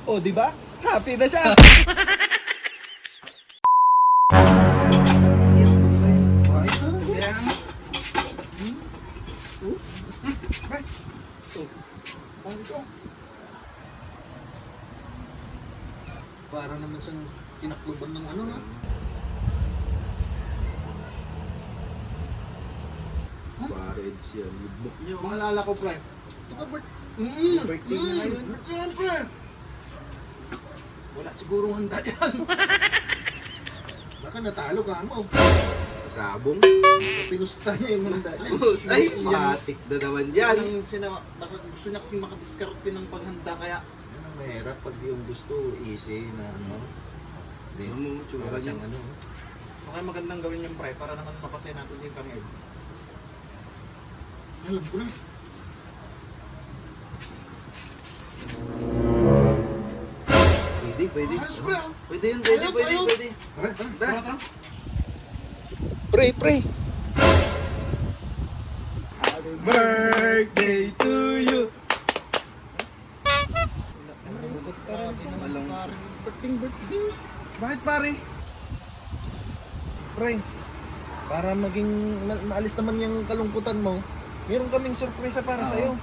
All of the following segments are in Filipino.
O, di ba? Happy na siya. Para naman siyang tinakloban ng ano na. Parents yan. Book niyo. Maalala ko, pre. Ito, Birthday na ngayon. Birthday yan, pre. Wala sigurong handa yan. Baka natalo ka mo. Sabong. Pinusta niya yung handa niya. Ay, matik na naman yan. Gusto niya kasi makadiskarte ng paghanda kaya yan ang mahirap pag yung gusto easy na ano. Hindi. Ano mo, tsura Para niya. siyang ano. Okay, magandang gawin yung pre para naman mapasaya natin si Panged. Alam ko na. Pwede. Ayos, pre. Pwede yun, pwede. Tara. Pre. Birthday to you. Birthday. Bakit pare? Pre, para maging maalis naman yung kalungkutan mo, meron kaming sorpresa para sa'yo.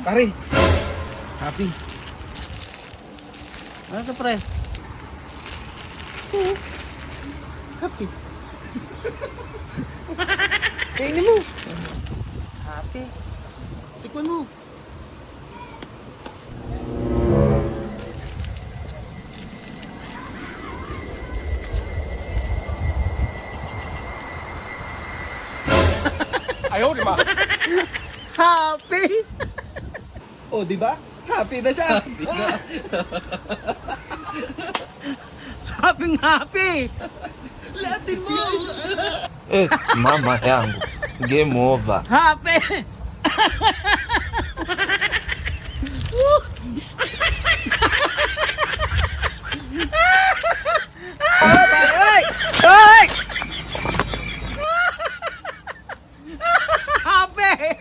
Pare. Happy. Ano to, pre? Happy. Kainin mo. Happy. Tikman mo. Happy! O, di ba? Happy na siya. Happy! Latin mo. Mama yangu, game over. Happy! Happy!